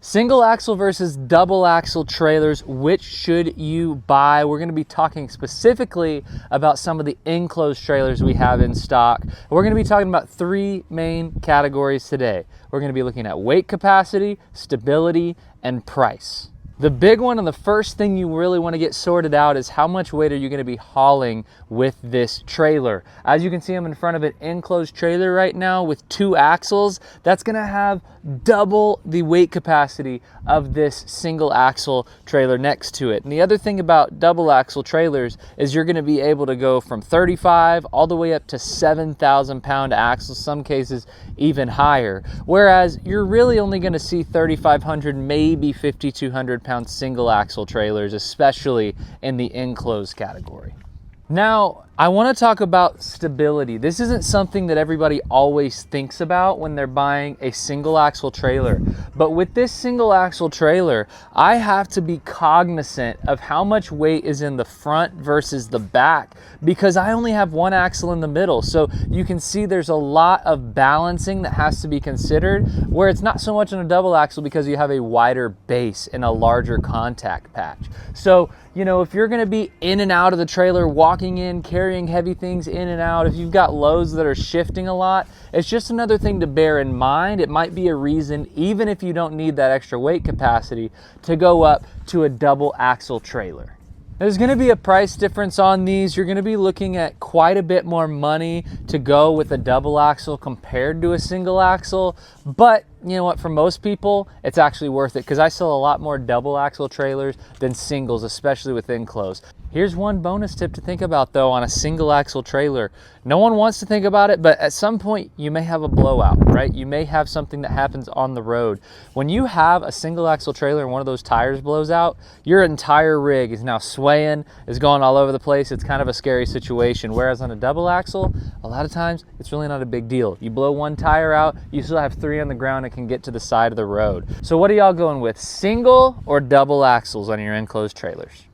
Single axle versus double axle trailers, which should you buy? We're going to be talking specifically about some of the enclosed trailers we have in stock. We're going to be talking about three main categories today. We're going to be looking at weight capacity, stability, and price. The big one and the first thing you really want to get sorted out is how much weight are you going to be hauling with this trailer. As you can see, I'm in front of an enclosed trailer right now with 2 axles. That's going to have double the weight capacity of this single axle trailer next to it. And the other thing about double axle trailers is you're going to be able to go from 35 all the way up to 7,000 pound axles, some cases even higher. Whereas you're really only going to see 3,500, maybe 5,200 pound single axle trailers, especially in the enclosed category. Now, I want to talk about stability. This isn't something that everybody always thinks about when they're buying a single axle trailer. But with this single axle trailer, I have to be cognizant of how much weight is in the front versus the back because I only have 1 axle in the middle. So you can see there's a lot of balancing that has to be considered, where it's not so much on a double axle because you have a wider base and a larger contact patch. So, you know, if you're going to be in and out of the trailer, walking in, carrying heavy things in and out, if you've got loads that are shifting a lot, it's just another thing to bear in mind. It might be a reason, even if you don't need that extra weight capacity, to go up to a double axle trailer. There's going to be a price difference on these. You're going to be looking at quite a bit more money to go with a double axle compared to a single axle. But you know what, for most people, it's actually worth it because I sell a lot more double axle trailers than singles, especially with enclosed. Here's one bonus tip to think about though on a single axle trailer. No one wants to think about it, but at some point you may have a blowout, right? You may have something that happens on the road. When you have a single axle trailer and one of those tires blows out, your entire rig is now swaying, is going all over the place. It's kind of a scary situation. Whereas on a double axle, a lot of times it's really not a big deal. You blow 1 tire out, you still have 3 on the ground and can get to the side of the road. So what are y'all going with, single or double axles on your enclosed trailers?